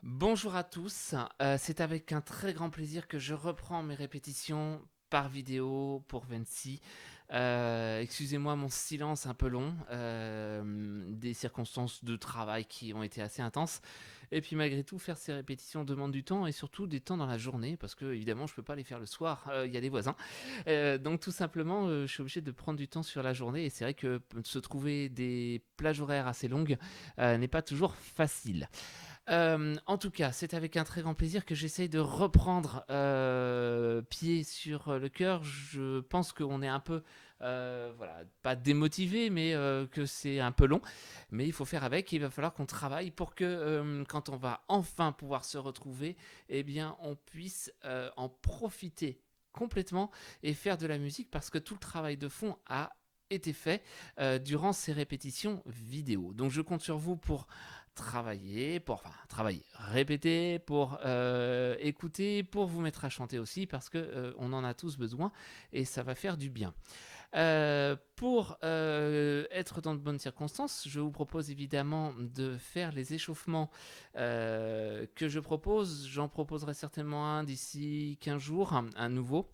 Bonjour à tous, c'est avec un très grand plaisir que je reprends mes répétitions par vidéo pour Vinci. Excusez-moi mon silence un peu long, des circonstances de travail qui ont été assez intenses. Et puis malgré tout, faire ces répétitions demande du temps et surtout des temps dans la journée, parce que évidemment je ne peux pas les faire le soir, il y a des voisins. Donc tout simplement, je suis obligé de prendre du temps sur la journée et c'est vrai que se trouver des plages horaires assez longues n'est pas toujours facile. En tout cas, c'est avec un très grand plaisir que j'essaye de reprendre pied sur le cœur. Je pense qu'on est un peu, voilà, pas démotivé, mais que c'est un peu long. Mais il faut faire avec. Il va falloir qu'on travaille pour que quand on va enfin pouvoir se retrouver, eh bien, on puisse en profiter complètement et faire de la musique parce que tout le travail de fond a été fait durant ces répétitions vidéo. Donc je compte sur vous pour travailler, répéter, pour écouter, pour vous mettre à chanter aussi, parce que on en a tous besoin et ça va faire du bien. Pour être dans de bonnes circonstances, je vous propose évidemment de faire les échauffements que je propose. J'en proposerai certainement un d'ici 15 jours, un nouveau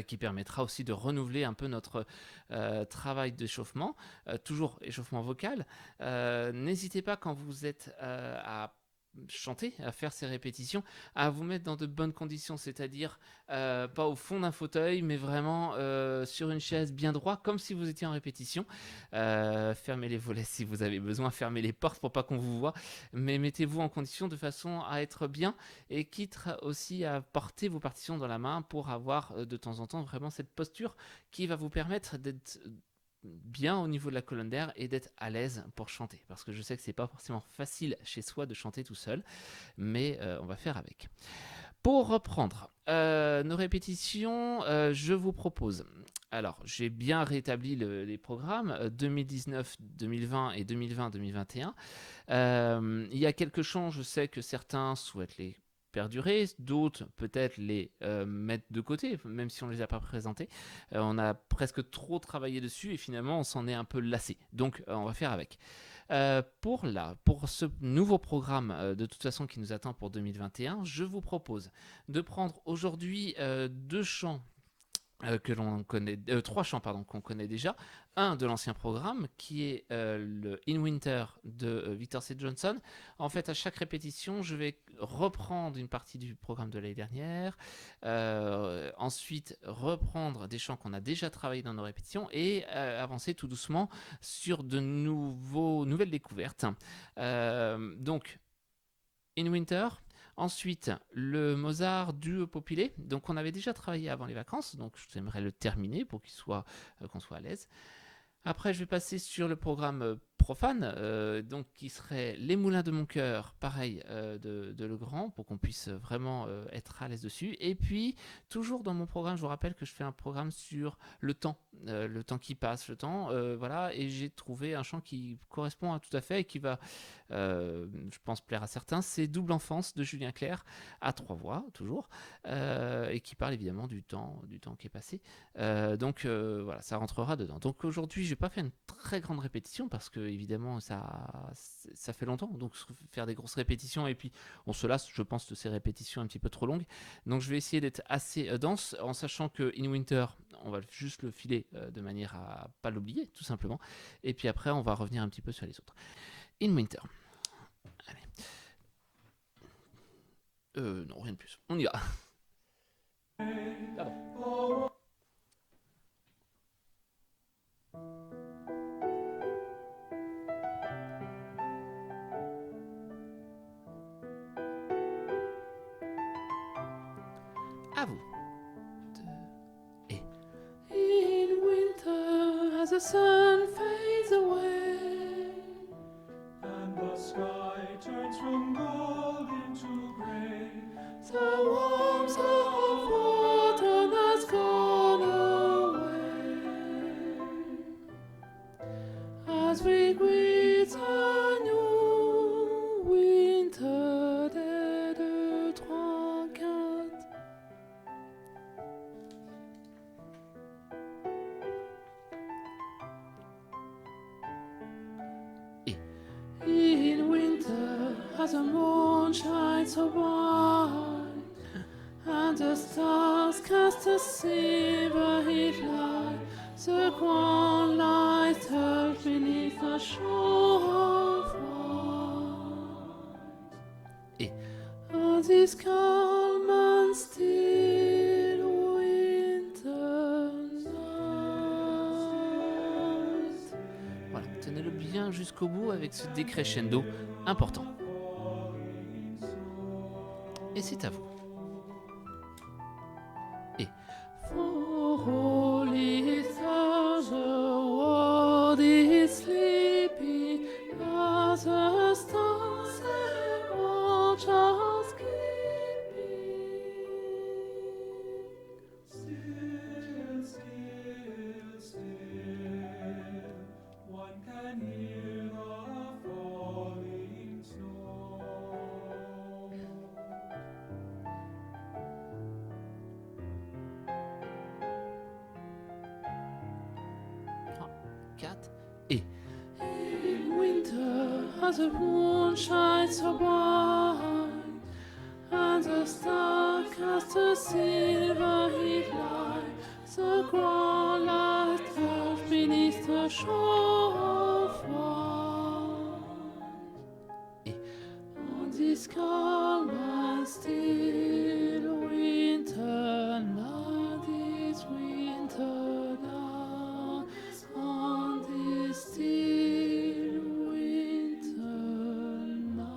qui permettra aussi de renouveler un peu notre travail d'échauffement, toujours échauffement vocal. N'hésitez pas quand vous êtes à chanter, à faire ces répétitions, à vous mettre dans de bonnes conditions, c'est-à-dire pas au fond d'un fauteuil, mais vraiment sur une chaise bien droit, comme si vous étiez en répétition. Fermez les volets si vous avez besoin, fermez les portes pour pas qu'on vous voit, mais mettez-vous en condition de façon à être bien et quitte aussi à porter vos partitions dans la main pour avoir de temps en temps vraiment cette posture qui va vous permettre d'être bien au niveau de la colonne d'air et d'être à l'aise pour chanter. Parce que je sais que c'est pas forcément facile chez soi de chanter tout seul, mais on va faire avec. Pour reprendre nos répétitions, je vous propose. Alors, j'ai bien rétabli les programmes 2019, 2020 et 2020-2021. Il y a quelques chants, je sais que certains souhaitent les perdurer, d'autres peut-être les mettre de côté, même si on ne les a pas présentés. On a presque trop travaillé dessus et finalement on s'en est un peu lassé. Donc on va faire avec. Pour ce nouveau programme de toute façon qui nous attend pour 2021, je vous propose de prendre aujourd'hui deux chants que l'on connaît, trois chants pardon qu'on connaît déjà. Un de l'ancien programme qui est le In Winter de Victor C. Johnson. En fait, à chaque répétition, je vais reprendre une partie du programme de l'année dernière, ensuite reprendre des chants qu'on a déjà travaillé dans nos répétitions et avancer tout doucement sur de nouvelles découvertes. Donc, In Winter. Ensuite, le Mozart du Populé. Donc, on avait déjà travaillé avant les vacances. Donc, j'aimerais le terminer pour qu'on soit à l'aise. Après, je vais passer sur le programme profane, donc qui serait Les Moulins de mon cœur, pareil, de Legrand, pour qu'on puisse vraiment être à l'aise dessus. Et puis, toujours dans mon programme, je vous rappelle que je fais un programme sur le temps qui passe, le temps, voilà, et j'ai trouvé un chant qui correspond à tout à fait et qui va, je pense, plaire à certains. C'est Double Enfance de Julien Clerc, à trois voix, toujours, et qui parle évidemment du temps qui est passé. Voilà, ça rentrera dedans. Donc aujourd'hui, je vais pas faire une très grande répétition parce que évidemment ça fait longtemps. Donc faire des grosses répétitions et puis on se lasse, je pense, de ces répétitions un petit peu trop longues. Donc je vais essayer d'être assez dense en sachant que In Winter, on va juste le filer de manière à pas l'oublier, tout simplement. Et puis après, on va revenir un petit peu sur les autres. In Winter. Allez. Non, rien de plus. On y va. Pardon. À vous. Et in winter, as the sun fades away, and the sky turns from gold into gray. the warmth of autumn has gone away. As we greet a new winter des deux, trois, quatre. Et in winter, as the moon shines so bright, and the stars cast a silver heat light. The ground lies held beneath the shore of white. Et on this calm and still winter night. Voilà, tenez-le bien jusqu'au bout avec ce décrescendo important. Et c'est à vous. Et for holy stars, the world is sleepy, as the stars and watch us keeping. Still, still, still, one can hear the falling snow. 4 et in winter as the moon shines so bright, and the star casts a silver heat light, the ground lies held beneath the shore of white. Et on this calm and still winter night, this winter night, on this still winter night.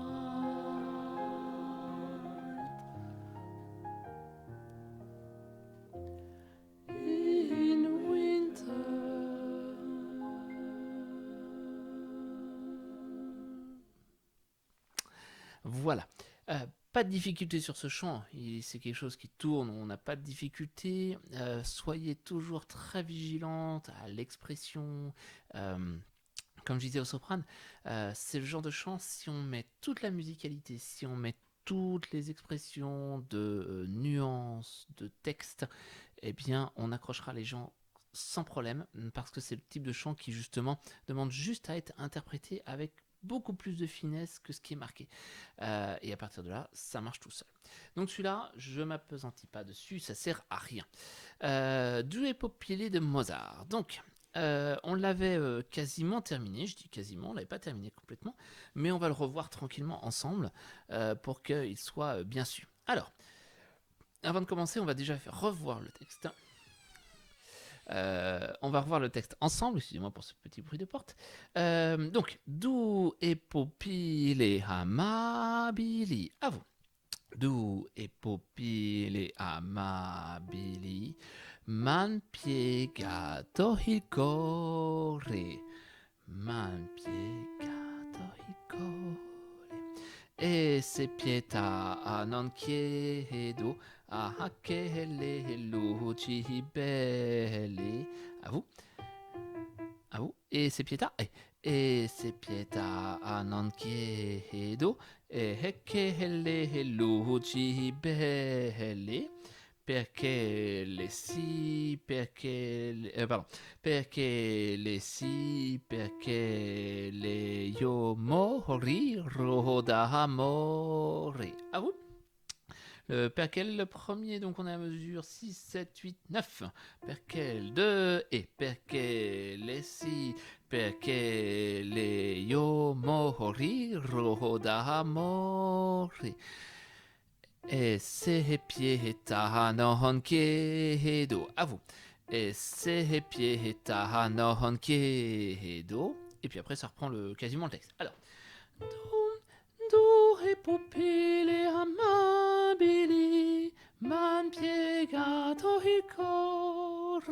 In winter. Voilà. Pas de difficulté sur ce chant, c'est quelque chose qui tourne, on n'a pas de difficulté. Soyez toujours très vigilante à l'expression. Comme je disais au soprane, c'est le genre de chant, si on met toute la musicalité, si on met toutes les expressions de nuances, de texte, eh bien on accrochera les gens sans problème, parce que c'est le type de chant qui justement demande juste à être interprété avec beaucoup plus de finesse que ce qui est marqué. Et à partir de là, ça marche tout seul. Donc celui-là, je m'appesantis pas dessus, ça sert à rien. Due Popili de Mozart. Donc, on l'avait quasiment terminé, je dis quasiment, on l'avait pas terminé complètement, mais on va le revoir tranquillement ensemble pour qu'il soit bien su. Alors, avant de commencer, on va déjà revoir le texte. On va revoir le texte ensemble, excusez-moi pour ce petit bruit de porte. Donc, Due Popili amabili, à vous. Due Popili amabili, man piegato il core, man piegato il core, e se pietà a non chiedo a che le luci belle. À vous. À vous. E se pietà. E se pietà a non chiedo e che le luci belle. Perché le sì, perché le sì, perché le io morirò d'amore. À vous. Perquel le premier, donc on est à mesure 6, 7, 8, 9. Perquel 2 et perquel les 6. Perquel io morirò d'amore. E se pietà non chiedo. À vous. E se pietà non chiedo. Et puis après ça reprend quasiment le texte. Alors. Due pupille amabili, man piegato il core.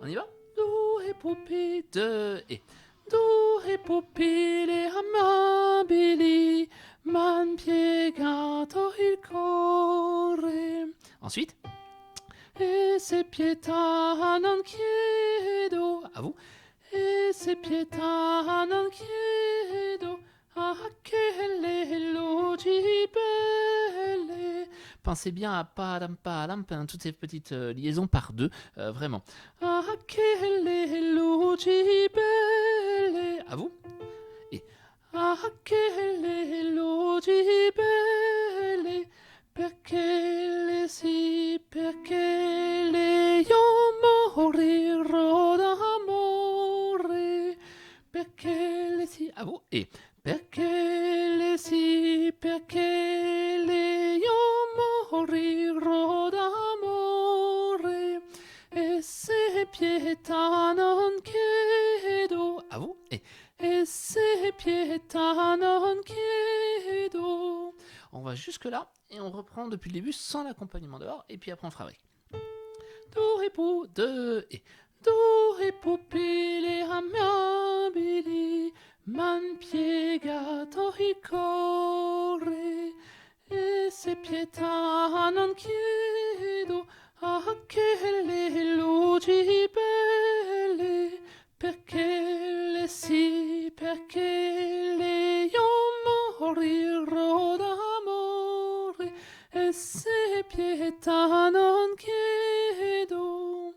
On y va? Due pupille, 2 et due pupille amabili, man piegato il core. Ensuite. E se pietà non chiedo. À vous. E se pietà non chiedo. Che le luci belle. Pensez bien à padam padam, toutes ces petites liaisons par deux, vraiment. Che le luci belle. À vous. Et Ah, che luci belle, perché le sì, perché le io morirò d'amore, perché le sì, ah, e perché le sì, perché le io morirò d'amore, e se pietà non chiedo, ah, et se pietà non chiedo. On va jusque là et on reprend depuis le début sans l'accompagnement dehors et puis après on fera avec. Do et pou, de et do et pupille amabili, man piegato il corre, e se pietà non chiedo, a che le luci belle, perché le sì, perché le io morirò d'amore, e se pietà non chiedo.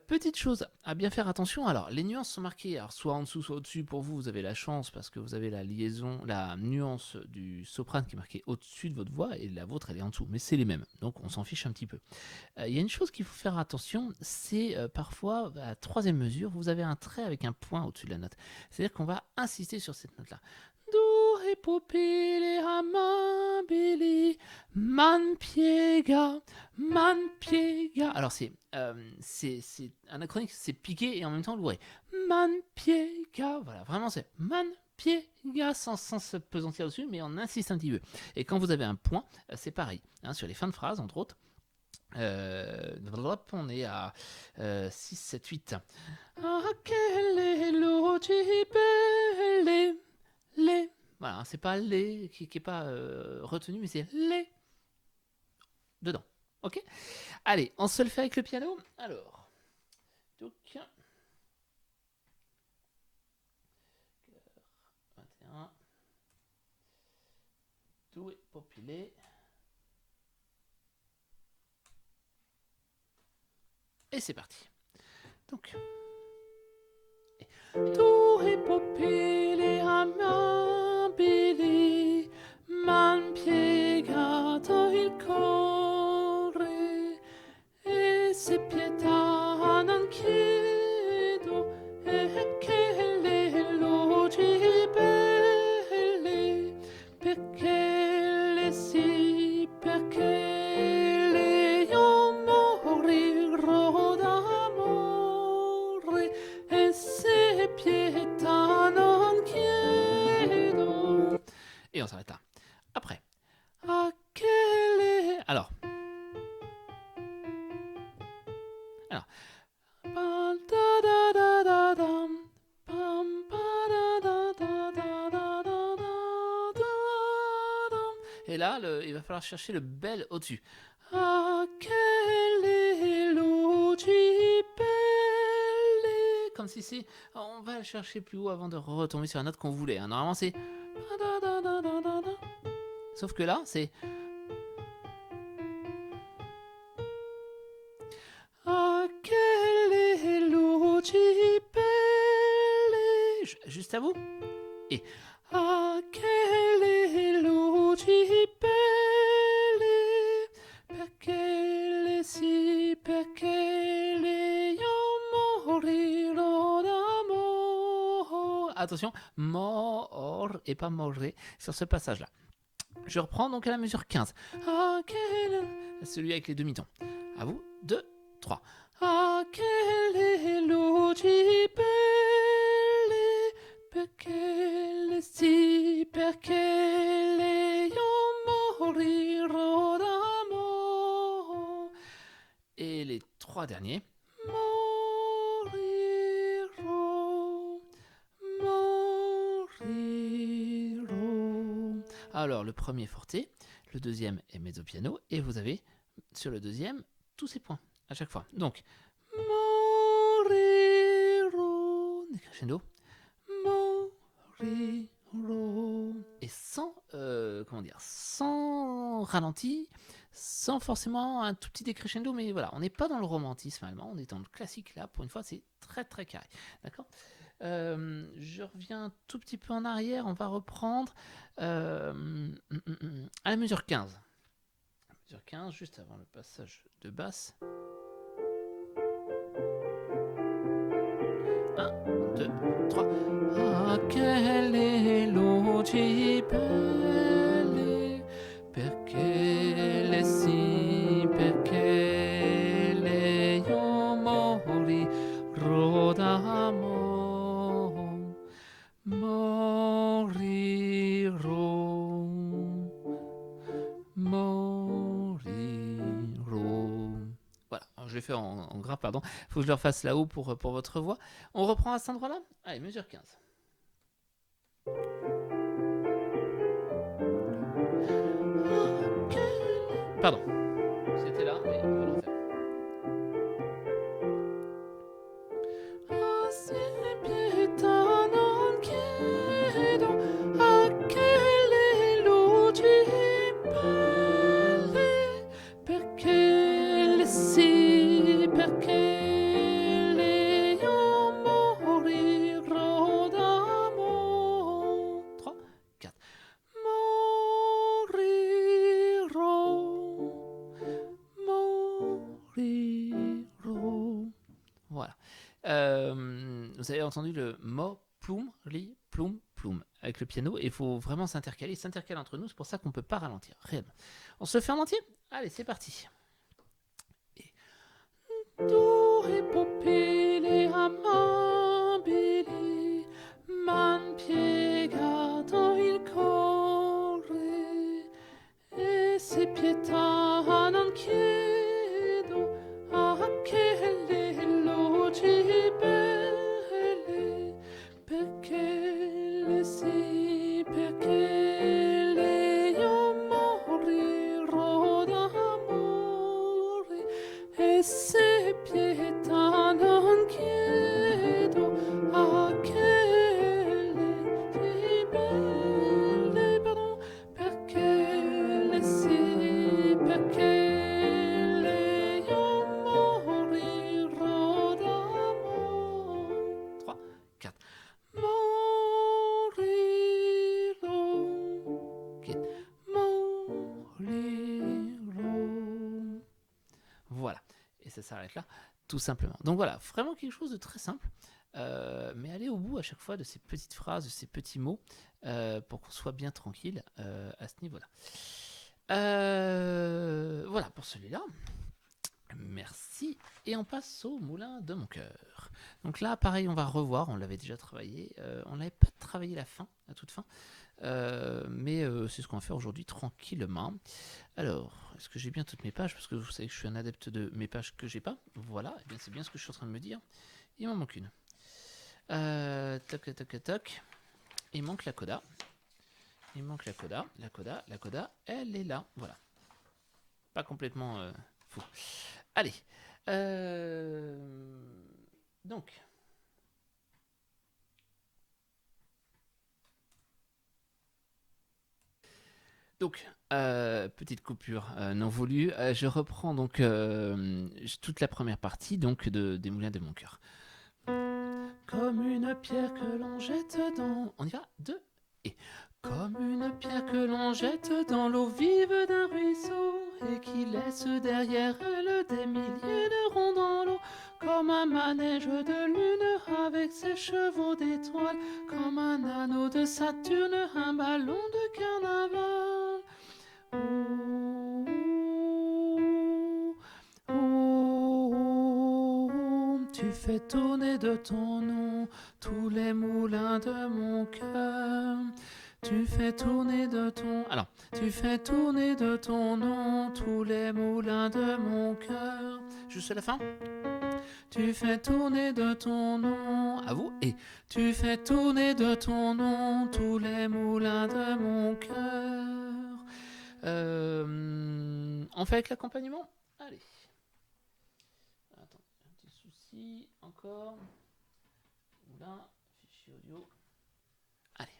Petite chose à bien faire attention, alors les nuances sont marquées, alors soit en dessous, soit au-dessus. Pour vous, vous avez la chance parce que vous avez la liaison, la nuance du soprane qui est marquée au-dessus de votre voix et la vôtre elle est en dessous, mais c'est les mêmes, donc on s'en fiche un petit peu. Il y a une chose qu'il faut faire attention, c'est parfois à la troisième mesure, vous avez un trait avec un point au-dessus de la note. C'est-à-dire qu'on va insister sur cette note-là. Do e pupille amabili, man piega, man piega. Alors c'est anachronique, c'est piqué et en même temps louré. Man piega, voilà, vraiment c'est man piega sans se pesantir dessus, mais on insiste un petit peu. Et quand vous avez un point, c'est pareil, hein, sur les fins de phrases entre autres. On est à 6, 7, 8. Ah, quelle luci belle, les. Voilà, c'est pas les qui est pas retenu, mais c'est les dedans. Ok. Allez, on se le fait avec le piano. Alors, donc 21, tout est populé. Et c'est parti. Donc, tu è popile amabili, man piegato il cuore, e se pietà non chiedo, e che le luci belle, perché le sì, perché le io morirò d'amore, e se pietà non chiedo. Et on s'arrête là. Après. À quelle... Alors. Et là, il va falloir chercher le bel au-dessus. Ah, quelle luci belle. Comme si c'est... On va le chercher plus haut avant de retomber sur la note qu'on voulait. Hein. Normalement, c'est... Sauf que là, c'est... Ah, quelle luci belle. Juste à vous. Et... Ah, quelle luci belle, perché le sì, perché le io morirò d'amore. Attention, mort et pas morrer sur ce passage-là. Je reprends donc à la mesure 15. Ah, quelle... Celui avec les demi-tons. À vous, 2, 3. Ah, quelle luci belle, perché le sì, perché le io morirò d'amore. Et les 3 derniers. Morirò, morirò. Alors, le premier forté, le deuxième est mezzo piano, et vous avez sur le deuxième tous ces points à chaque fois. Donc, morirò, crescendo, morirò, et sans, comment dire, sans ralenti, sans forcément un tout petit décrescendo, mais voilà, on n'est pas dans le romantisme allemand, on est dans le classique là, pour une fois, c'est très très carré, d'accord. Je reviens un tout petit peu en arrière, on va reprendre à la mesure 15. Mesure 15, juste avant le passage de basse. 1, 2, 3. Ah, quelle luci belle, perché le sì, perché le io morirò d'amore, morirò. Voilà, alors je l'ai fait en gras, pardon. Il faut que je le refasse là-haut pour votre voix. On reprend à cet endroit-là. Allez, mesure 15. Pardon, c'était là, mais on va le refaire. Ah, se pietà non chiedo a che le luci belle, perché le sì, perché le io morirò d'amore. 3, 4. Morirò. Voilà. Vous avez entendu le mo, ploum, li, ploum, ploum avec le piano, et il faut vraiment s'intercaler entre nous, c'est pour ça qu'on ne peut pas ralentir, réellement. On se le fait en entier? Allez, c'est parti. Et... Due pupille amabili m'han piegato il cuore, e se pietà non chiedo a che le luci belle, perché le sì, perché le io morirò d'amore, e se pietà non chiedo a che le sì belle, pardon, perché le sì, perché le io morirò d'amore. 3, 4. Morirò, morirò. Voilà, et ça s'arrête là, tout simplement. Donc voilà, vraiment quelque chose de très simple, mais aller au bout à chaque fois de ces petites phrases, de ces petits mots, pour qu'on soit bien tranquille à ce niveau-là. Voilà pour celui-là. Merci. Et on passe au moulin de mon cœur. Donc là, pareil, on va revoir. On l'avait déjà travaillé. On n'avait pas travaillé la fin, la toute fin. Mais c'est ce qu'on va faire aujourd'hui tranquillement. Alors, est-ce que j'ai bien toutes mes pages? Parce que vous savez que je suis un adepte de mes pages que j'ai pas. Voilà, et bien c'est bien ce que je suis en train de me dire. Il m'en manque une. Toc, toc, toc. Il manque la coda. Il manque la coda. La coda, elle est là. Voilà. Pas complètement fou. Allez. Donc. Donc, petite coupure non voulue. Je reprends donc toute la première partie donc des moulins de mon cœur. Comme une pierre que l'on jette dans... On y va? 2 et... Comme une pierre que l'on jette dans l'eau vive d'un ruisseau et qui laisse derrière elle des milliers de ronds dans l'eau. Comme un manège de lune avec ses chevaux d'étoiles. Comme un anneau de Saturne, un ballon de carnaval. Tu fais tourner de ton nom tous les moulins de mon cœur. Tu fais tourner de ton... Alors, tu fais tourner de ton nom tous les moulins de mon cœur. Juste à la fin. Tu fais tourner de ton nom... À vous. Et tu fais tourner de ton nom tous les moulins de mon cœur. On fait avec l'accompagnement? Allez. Attends, un petit souci. Encore. Là, fichier audio. Allez.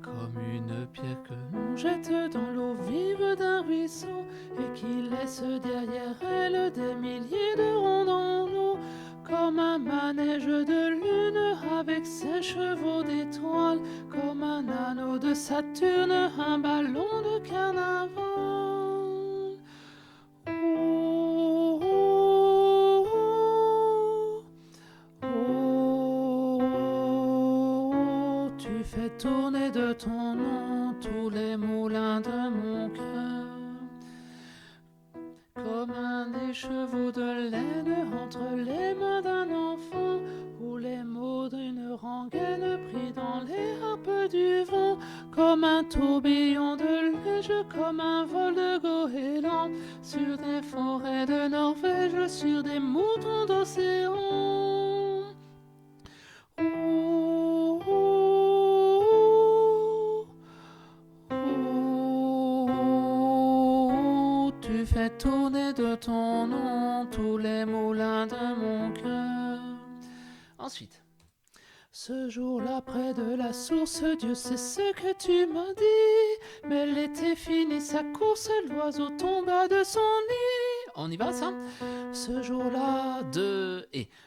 Comme une pierre que l'on jette dans l'eau vive d'un ruisseau et qui laisse derrière elle des milliers de ronds dans l'eau, comme un manège de lune avec ses chevaux d'étoiles, comme un anneau de Saturne, un ballon de carnaval. Oh, oh, oh, oh, tu fais tourner de ton nom tous les moulins de mon cœur, comme un écheveau de laine entre les mains d'un enfant, ou les mots d'une rengaine pris dans les harpes du vent, comme un tourbillon de neige, comme un vol de goéland, sur des forêts de Norvège, sur des moutons d'océan. Oh, oh, oh, oh, tu fais tourner de ton nom tous les moulins de mon cœur. Ensuite, ce jour-là près de la source, Dieu sait ce que tu m'as dit, mais l'été finit sa course, l'oiseau tomba de son nid. On y va, ça? Ce jour-là,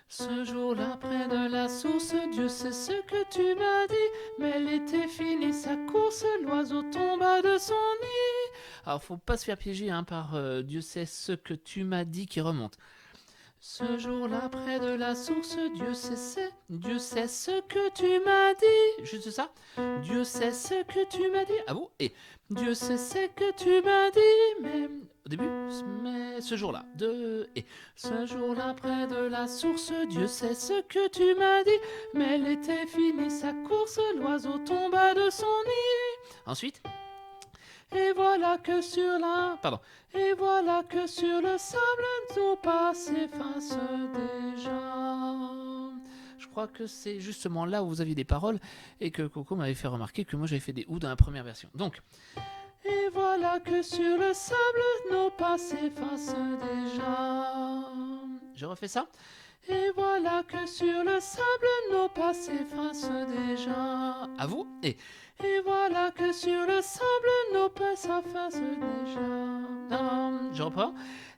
ce jour-là près de la source, Dieu sait ce que tu m'as dit, mais l'été finit sa course, l'oiseau tomba de son nid. Alors, faut pas se faire piéger par Dieu sait ce que tu m'as dit qui remonte. Ce jour-là près de la source, Dieu sait ce que tu m'as dit. Juste ça. Dieu sait ce que tu m'as dit. Ah bon? Et Dieu sait ce que tu m'as dit. Mais au début, mais ce jour-là, ce jour-là près de la source, Dieu sait ce que tu m'as dit. Mais l'été finit sa course, l'oiseau tomba de son nid. Ensuite. Et voilà que sur le sable, nos pas s'effacent déjà. Je crois que c'est justement là où vous aviez des paroles et que Coco m'avait fait remarquer que moi j'avais fait des ou dans la première version. Donc, et voilà que sur le sable, nos pas s'effacent déjà. Je refais ça. Et voilà que sur le sable, nos pas s'effacent déjà. À vous. Et voilà que sur le sable, nos pas s'effacent déjà. Je reprends.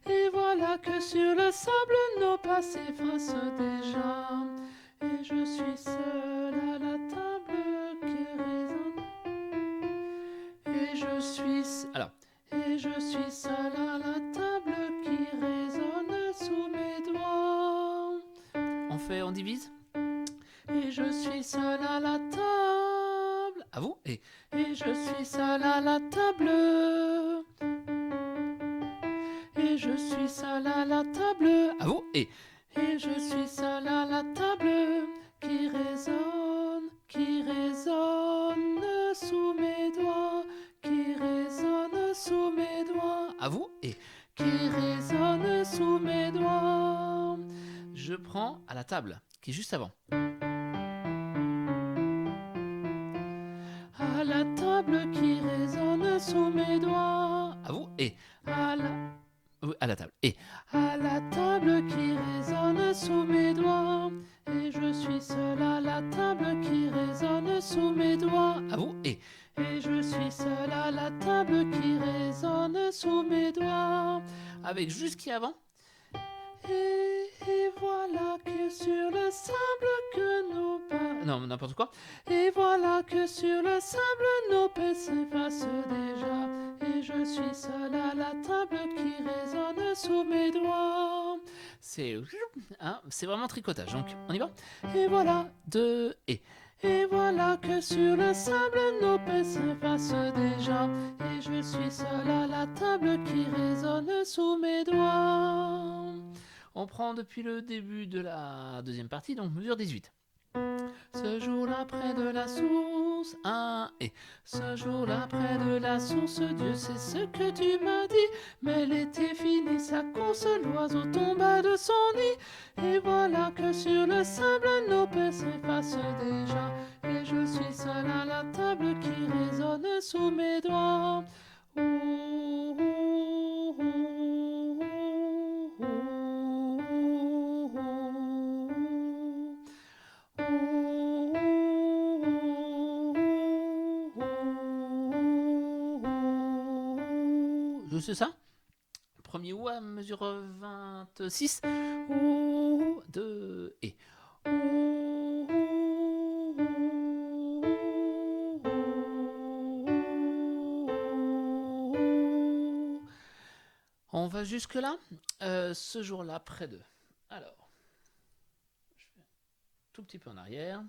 Et voilà que sur le sable, nos pas s'effacent déjà. Et je suis seul à la table qui résonne. Et je suis seul à la table qui résonne sous mes doigts. On divise. Et je suis seul à la table. À vous. Et je suis seul à la table. Et je suis seul à la table. À vous. Et je suis seul à la table qui résonne sous mes doigts, qui résonne sous mes doigts. À vous. Et qui résonne sous mes doigts. Je prends à la table qui est juste avant. À la table qui résonne sous mes doigts. À vous. Et à la table. Et à la table qui résonne sous mes doigts. Et je suis seul à la table qui résonne sous mes doigts. À vous. Et je suis seul à la table qui résonne sous mes doigts. Avec juste qui avant. Et voilà que sur le sable que nos pas... Non, n'importe quoi. Et voilà que sur le sable nos pas s'effacent déjà. Et je suis seul à la table qui résonne sous mes doigts. C'est vraiment tricotage, donc on y va. Et voilà, et voilà que sur le sable nos pas s'effacent déjà. Et je suis seul à la table qui résonne sous mes doigts. On prend depuis le début de la deuxième partie, donc mesure 18. Ce jour-là près de la source, et ce jour-là près de la source, Dieu sait ce que tu m'as dit, mais l'été finit sa course, l'oiseau tomba de son nid, et voilà que sur le sable nos pas s'effacent déjà, et je suis seul à la table qui résonne sous mes doigts. Oh, oh, oh, oh, oh. C'est ça? premier ou à mesure 26. Ouh, 2 et. On va jusque là. Ce jour-là, près de. Alors, je fais un tout petit peu en arrière.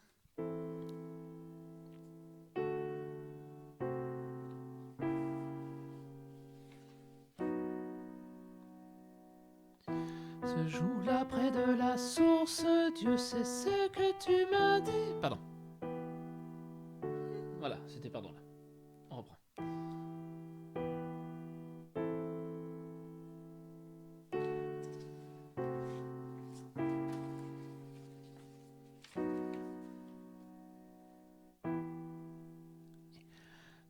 Ce jour-là, près de la source, Dieu sait ce que tu m'as dit. Pardon. Voilà, c'était pardon là. On reprend.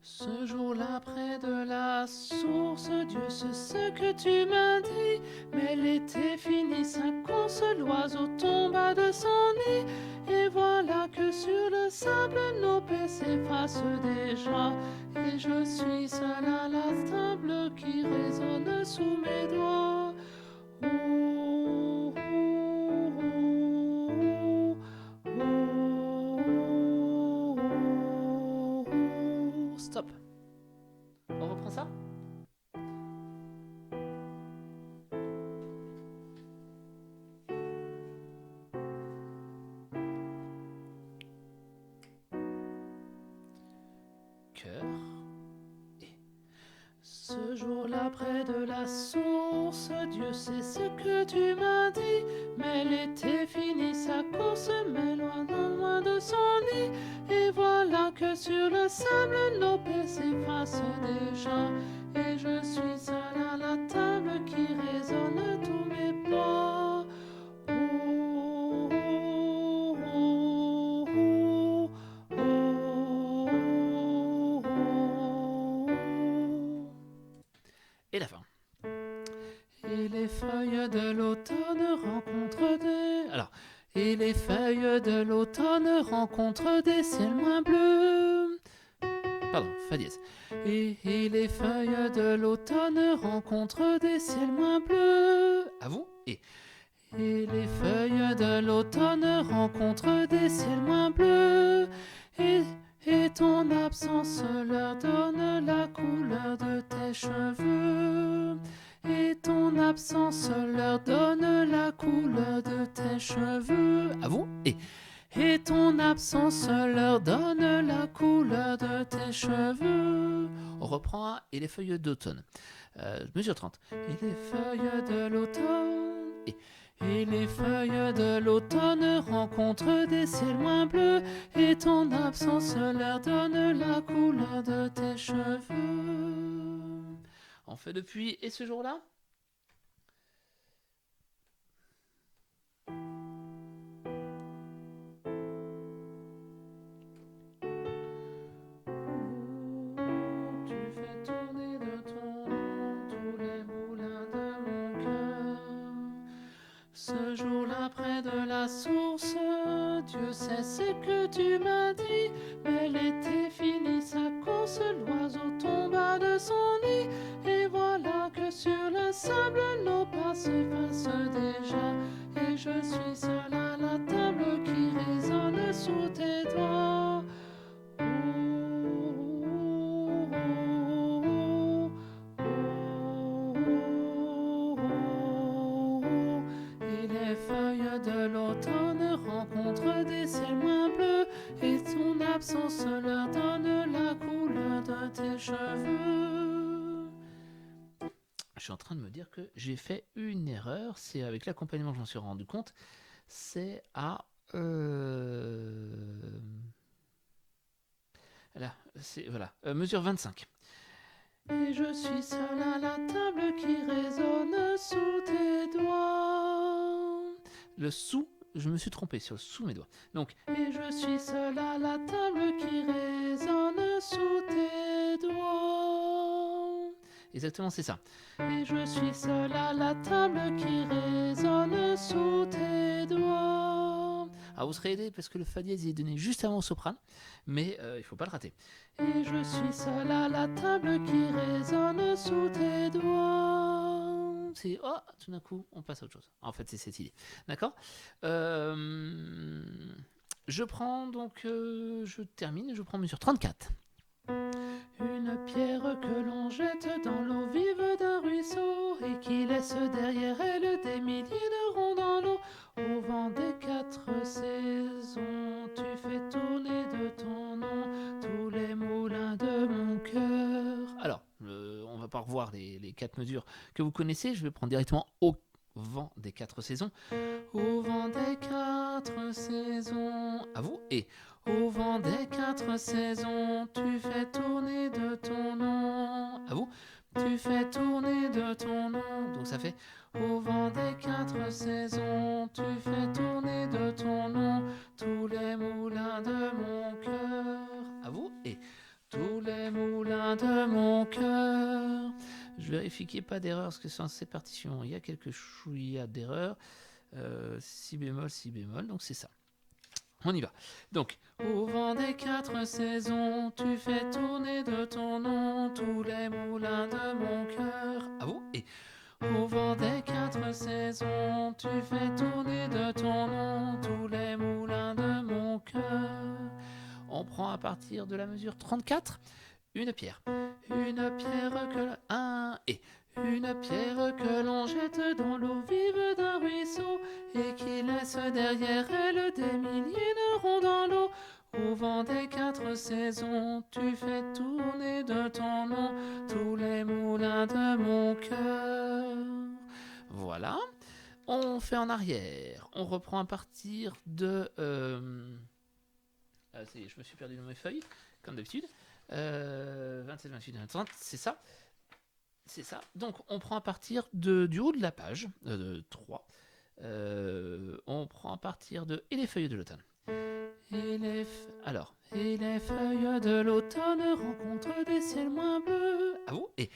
Ce jour-là, près de la source, Dieu sait ce que tu m'as dit. Mais l'été finit, sa course, l'oiseau tomba de son nid. Et voilà que sur le sable, nos paix s'effacent déjà. Et je suis seul à la table qui résonne sous mes doigts. Ouh, ouh, ouh, ouh. Stop. On reprend ça? Cœur. Et ce jour-là, près de la source, Dieu sait ce que tu m'as dit. Mais l'été finit sa course, mais loin de son nid. Et voilà que sur le sable, nos paix s'effacent déjà. Et je suis seul à la table qui résonne tous mes pas. Ouh, ouh, ouh, ouh, ouh. Et la fin. Et les feuilles de l'automne rencontrent des... Alors, et les feuilles de l'automne rencontrent des ciels moins bleus. Pardon, fa dièse. Et les feuilles de l'automne rencontrent des ciels moins bleus. À vous. Et les feuilles de l'automne rencontrent des ciels moins bleus. Et ton absence leur donne la couleur de tes cheveux. Et ton absence leur donne la couleur de tes cheveux. À vous. Et ton absence leur donne la couleur de tes cheveux. On reprend à et les feuilles d'automne. Mesure 30. Et les feuilles de l'automne. Et les feuilles de l'automne rencontrent des ciels moins bleus. Et ton absence leur donne la couleur de tes cheveux. On fait depuis et ce jour-là? Tu fais tourner de ton nom tous les moulins de mon cœur. Ce jour-là, près de la source, Dieu sait ce que tu m'as dit. Mais l'été finit sa course, l'oiseau tomba de son nid. Et voilà que sur le sable, nos pas s'effacent déjà. Et je suis seul à la table qui résonne sous tes doigts. Et les feuilles de l'automne rencontrent des ciels moins bleus. Et ton absence leur donne la couleur de tes cheveux. Je suis en train de me dire que j'ai fait une erreur. C'est avec l'accompagnement que je m'en suis rendu compte. C'est à... Là, voilà, mesure 25. Et je suis seul à la table qui résonne sous tes doigts. Le sous, je me suis trompé sur le sous mes doigts. Donc, et je suis seul à la table qui résonne sous tes doigts. Exactement, c'est ça. Et je suis seul à la table qui résonne sous tes doigts. Alors vous serez aidé parce que le fa dièse est donné juste avant au soprano, mais il ne faut pas le rater. Et je suis seul à la table qui résonne sous tes doigts. c'est tout d'un coup, on passe à autre chose. En fait, c'est cette idée. D'accord. Je prends donc, je termine, je prends mesure 34. Une pierre que l'on jette dans l'eau vive d'un ruisseau et qui laisse derrière elle des milliers de ronds dans l'eau. Au vent des 4 saisons, tu fais tourner de ton nom tous les moulins de mon cœur. Alors, on va pas revoir les 4 mesures que vous connaissez, je vais prendre directement au vent des 4 saisons. Au vent des 4 saisons, à vous, et au vent des 4 saisons, tu fais tourner de ton nom. À vous, tu fais tourner de ton nom. Donc ça fait au vent des 4 saisons, tu fais tourner de ton nom tous les moulins de mon cœur. À vous, et tous les moulins de mon cœur. Je vérifie qu'il n'y ait pas d'erreur parce que dans ces partitions, il y a quelques chouïas d'erreur. Si bémol, donc c'est ça. On y va. Donc, au vent des 4 saisons, tu fais tourner de ton nom tous les moulins de mon cœur. À vous, et au vent des 4 saisons, tu fais tourner de ton nom tous les moulins de mon cœur. On prend à partir de la mesure 34 une pierre. Une pierre que une pierre que l'on jette dans l'eau vive d'un ruisseau et qui laisse derrière elle des milliers de ronds dans l'eau. Au vent des 4 saisons, tu fais tourner de ton nom tous les moulins de mon cœur. Voilà. On fait en arrière. On reprend à partir de... ça y est, je me suis perdu dans mes feuilles, comme d'habitude. 27, 28, 30, c'est ça. C'est ça. Donc, on prend à partir du haut de la page, 3. On prend à partir de « Et les feuilles de l'automne ». Et les feuilles de l'automne rencontrent des ciels moins bleus. À vous. Et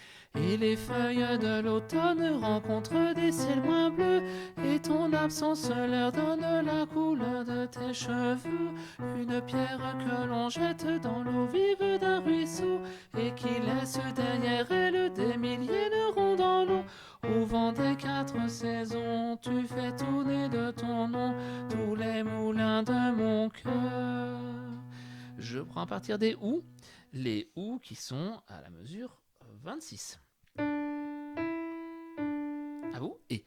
les feuilles de l'automne rencontrent des ciels moins bleus. Et ton absence leur donne la couleur de tes cheveux. Une pierre que l'on jette dans l'eau vive d'un ruisseau et qui laisse derrière elle des milliers de ronds dans l'eau. Au vent des 4 saisons, tu fais tourner de ton nom tous les moulins de mon cœur. Je prends à partir des ou, les ou qui sont à la mesure 26. À vous. Et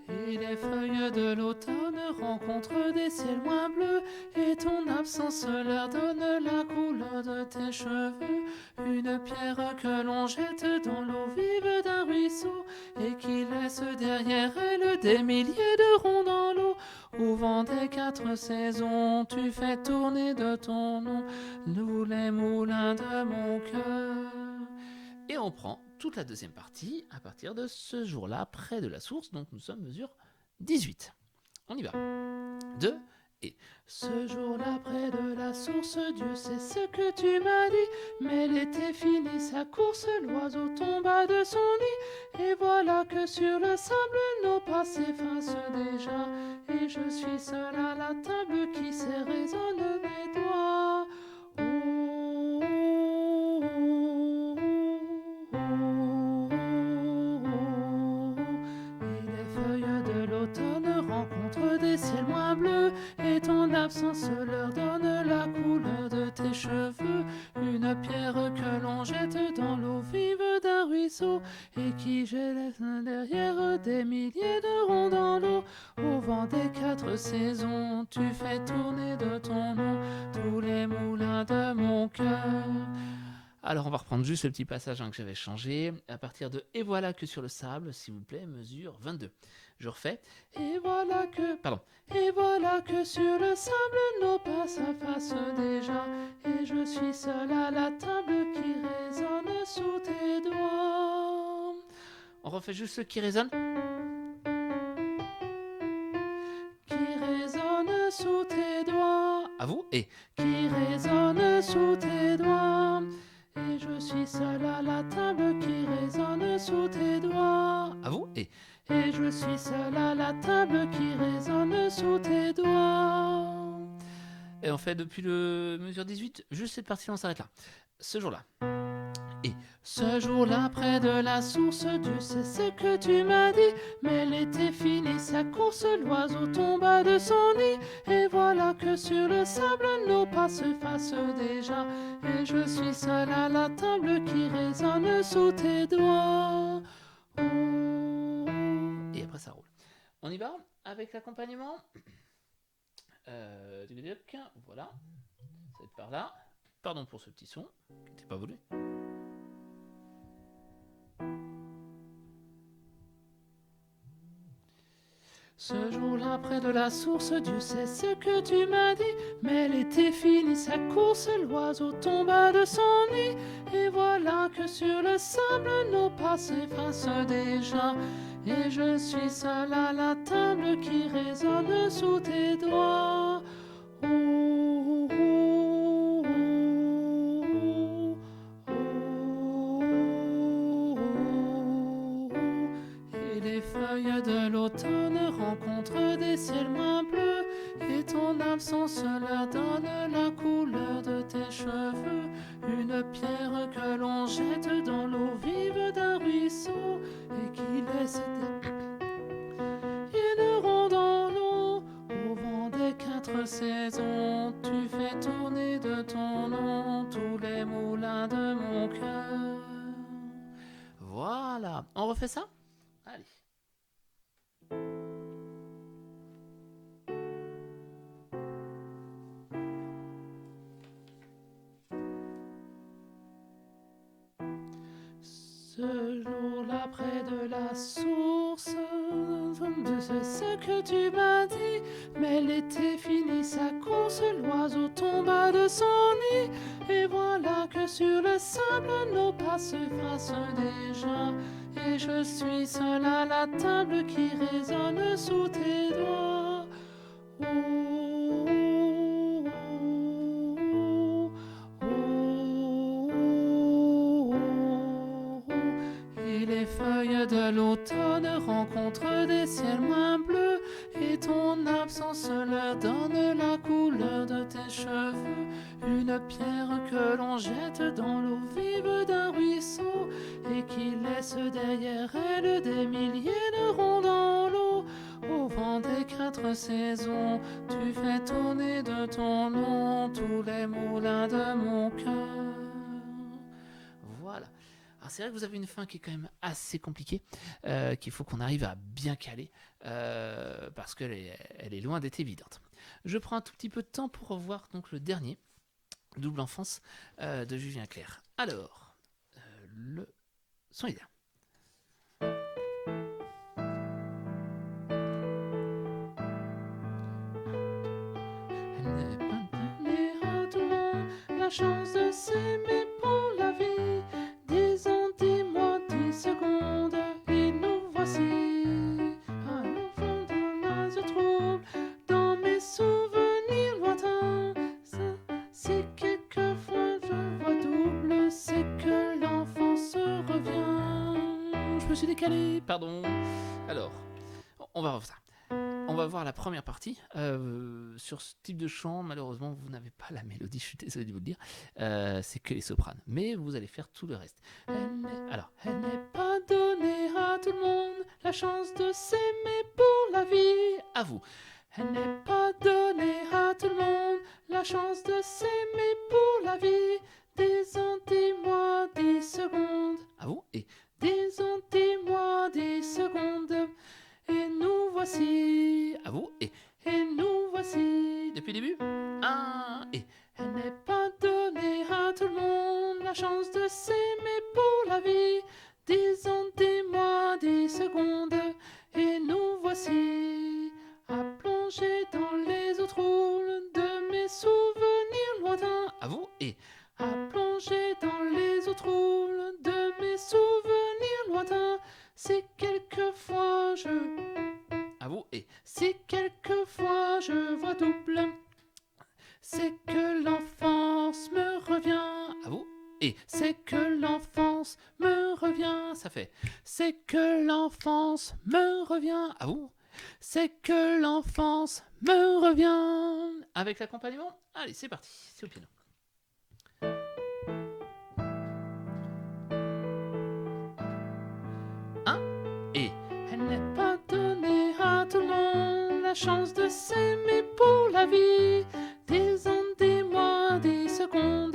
et les feuilles de l'automne rencontrent des ciels moins bleus et ton absence leur donne la couleur de tes cheveux. Une pierre que l'on jette dans l'eau vive d'un ruisseau et qui laisse derrière elle des milliers de ronds dans l'eau. Au vent des 4 saisons, tu fais tourner de ton nom tous les moulins de mon cœur. Et on prend toute la deuxième partie à partir de ce jour-là, près de la source. Donc nous sommes mesure 18. On y va. 2 et ce jour-là, près de la source, Dieu sait ce que tu m'as dit. Mais l'été finit sa course, l'oiseau tomba de son lit. Et voilà que sur le sable, nos pas s'effacent déjà. Et je suis seul à la table qui sait résonne mes doigts. Et les feuilles de l'automne rencontrent des ciels moins bleus et ton absence leur donne la couleur de tes cheveux. Une pierre que l'on jette dans l'eau vive d'un ruisseau et qui laisse derrière des milliers de ronds dans l'eau. Au vent des 4 saisons, tu fais tourner de ton nom tous les moulins de mon cœur. Alors on va reprendre juste le petit passage que j'avais changé. À partir de « Et voilà que sur le sable », s'il vous plaît, mesure 22. Je refais. Et voilà que sur le sable nos pas s'effacent déjà. Et je suis seul à la table qui résonne sous tes doigts. On refait juste ce qui résonne. Qui résonne sous tes doigts. À vous. Et qui résonne sous tes doigts. Et je suis seul à la table qui résonne sous tes doigts. À vous. Et je suis seul à la table qui résonne sous tes doigts. Et on fait depuis le mesure 18, juste cette partie-là, on s'arrête là. Ce jour-là. Et ce jour-là, près de la source, Dieu sait ce que tu m'as dit. Mais l'été finit sa course, l'oiseau tomba de son nid. Et voilà que sur le sable, nos pas s'effacent déjà. Et je suis seul à la table qui résonne sous tes doigts. Et après, ça roule. On y va avec l'accompagnement. Voilà. Ça va être par là. Pardon pour ce petit son qui n'était pas voulu. Ce jour-là, près de la source, Dieu sait ce que tu m'as dit. Mais l'été finit sa course, l'oiseau tomba de son nid. Et voilà que sur le sable, nos pas s'effacent déjà. Et je suis seul à la table qui résonne sous tes doigts. Et les feuilles de l'automne rencontrent des ciels moins bleus. Et ton absence leur donne la couleur de tes cheveux. Une pierre que l'on jette dans l'eau vive d'un ruisseau et qui laisse une ronde dans l'eau. Au vent des 4 saisons, tu fais tourner de ton nom tous les moulins de mon cœur. Voilà, on refait ça? Allez. Ce jour-là, près de la source, je sais ce que tu m'as dit. Mais l'été finit sa course, l'oiseau tomba de son nid. Et voilà que sur le sable, nos pas s'effacent déjà. Et je suis seul à la table qui résonne sous tes doigts. Et les feuilles de l'automne rencontrent des ciels moins bleus. Et ton absence leur donne la couleur de tes cheveux. Une pierre que l'on jette dans l'eau vive d'un ruisseau et qui laisse derrière elle des milliers de ronds dans l'eau. Au vent des 4 saisons, tu fais tourner de ton nom tous les moulins de mon cœur. Voilà. Alors c'est vrai que vous avez une fin qui est quand même assez compliquée, qu'il faut qu'on arrive à bien caler, parce qu'elle est loin d'être évidente. Je prends un tout petit peu de temps pour revoir donc le dernier, Double enfance, de Julien Clerc. Alors, le son est là. Elle n'est pas donnée à tout le monde la chance de s'aimer pour la vie. 10 ans, 10 mois, 10 secondes, et nous voici à l'enfant de l'âge trouble. Dans mes souvenirs lointains, si quelquefois je vois double, c'est que l'enfance revient. Je me suis décalé, pardon. Alors, on va refaire ça. On va voir la première partie. Sur ce type de chant, malheureusement, vous n'avez pas la mélodie, je suis désolé de vous le dire. C'est que les sopranes. Mais vous allez faire tout le reste. Elle n'est pas donnée à tout le monde la chance de s'aimer pour la vie. À vous. Elle n'est pas donnée à tout le monde la chance de s'aimer pour la vie. 10 ans, 10 mois, 10 secondes. À vous. Et 10 ans, 10 mois, 10 secondes. Et nous voici, à vous, et nous voici, depuis le début, et elle n'est pas donnée à tout le monde la chance de s'aimer pour la vie. 10 ans, 10 mois, 10 secondes, et nous voici à plonger dans les eaux troubles de mes souvenirs lointains. À vous, et à plonger dans les eaux troubles de mes souvenirs lointains. Si quelquefois à vous, et si quelquefois je vois double, c'est que l'enfance me revient. À vous, et c'est que l'enfance me revient. Ça fait, c'est que l'enfance me revient. À vous, c'est que l'enfance me revient. Avec l'accompagnement, allez, c'est parti, c'est au piano. Et elle n'est pas donnée à tout le monde la chance de s'aimer pour la vie. Des ans, des mois, des secondes,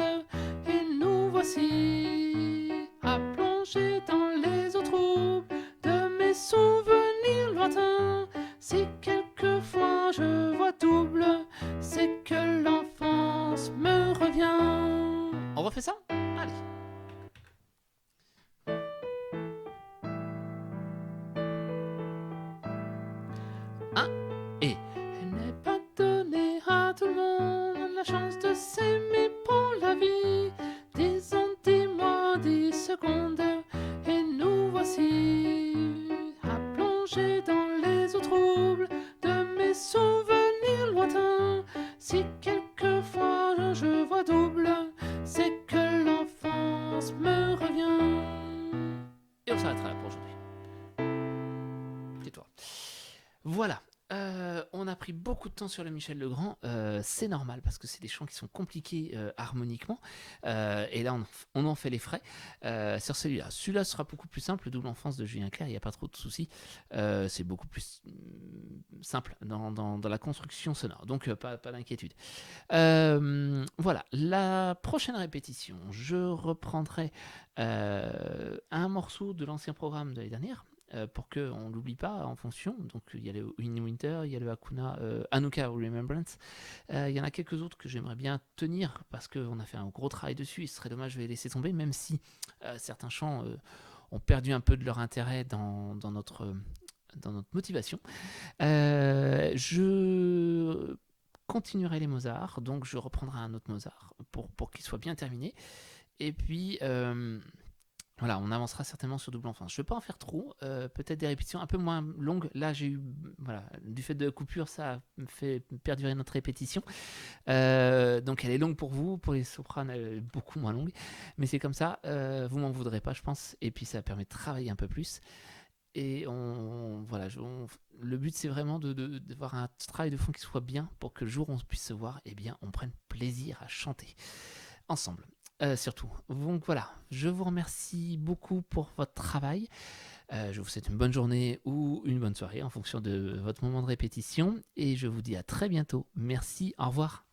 et nous voici à plonger dans les eaux troubles de mes souvenirs lointains. Si quelquefois je vois double, c'est que l'enfance me revient. On refait ça? Allez. Et elle n'est pas donnée à tout le monde la chance de s'aimer pour la vie. Des ans, des mois, des secondes, et nous voici à plonger dans les eaux troubles de mes souvenirs lointains. Si quelquefois je vois double, c'est que l'enfance me revient. Et on s'arrêtera là pour aujourd'hui. Tais-toi. Voilà. On a pris beaucoup de temps sur le Michel Legrand, c'est normal parce que c'est des chants qui sont compliqués harmoniquement, et là on en fait les frais sur celui-là. Celui-là sera beaucoup plus simple, d'où l'enfance de Julien Clerc, il n'y a pas trop de soucis, c'est beaucoup plus simple dans la construction sonore, donc pas d'inquiétude. Voilà, la prochaine répétition, je reprendrai un morceau de l'ancien programme de l'année dernière, pour qu'on ne l'oublie pas en fonction. Donc il y a le In Winter, il y a le Hakuna, Hanukkah Remembrance. Il y en a quelques autres que j'aimerais bien tenir parce qu'on a fait un gros travail dessus. Il serait dommage de les laisser tomber, même si certains chants ont perdu un peu de leur intérêt dans notre motivation. Je continuerai les Mozart, donc je reprendrai un autre Mozart pour qu'il soit bien terminé. Et puis... voilà, on avancera certainement sur double enfance. Je ne vais pas en faire trop, peut-être des répétitions un peu moins longues. Là, j'ai eu, voilà, du fait de coupure, ça me fait perdurer notre répétition. Donc, elle est longue pour vous, pour les sopranes, elle est beaucoup moins longue. Mais c'est comme ça, vous m'en voudrez pas, je pense. Et puis, ça permet de travailler un peu plus. Et le but, c'est vraiment d'avoir un travail de fond qui soit bien pour que le jour où on puisse se voir, eh bien, on prenne plaisir à chanter ensemble. Surtout. Donc voilà, je vous remercie beaucoup pour votre travail. Je vous souhaite une bonne journée ou une bonne soirée en fonction de votre moment de répétition. Et je vous dis à très bientôt. Merci, au revoir.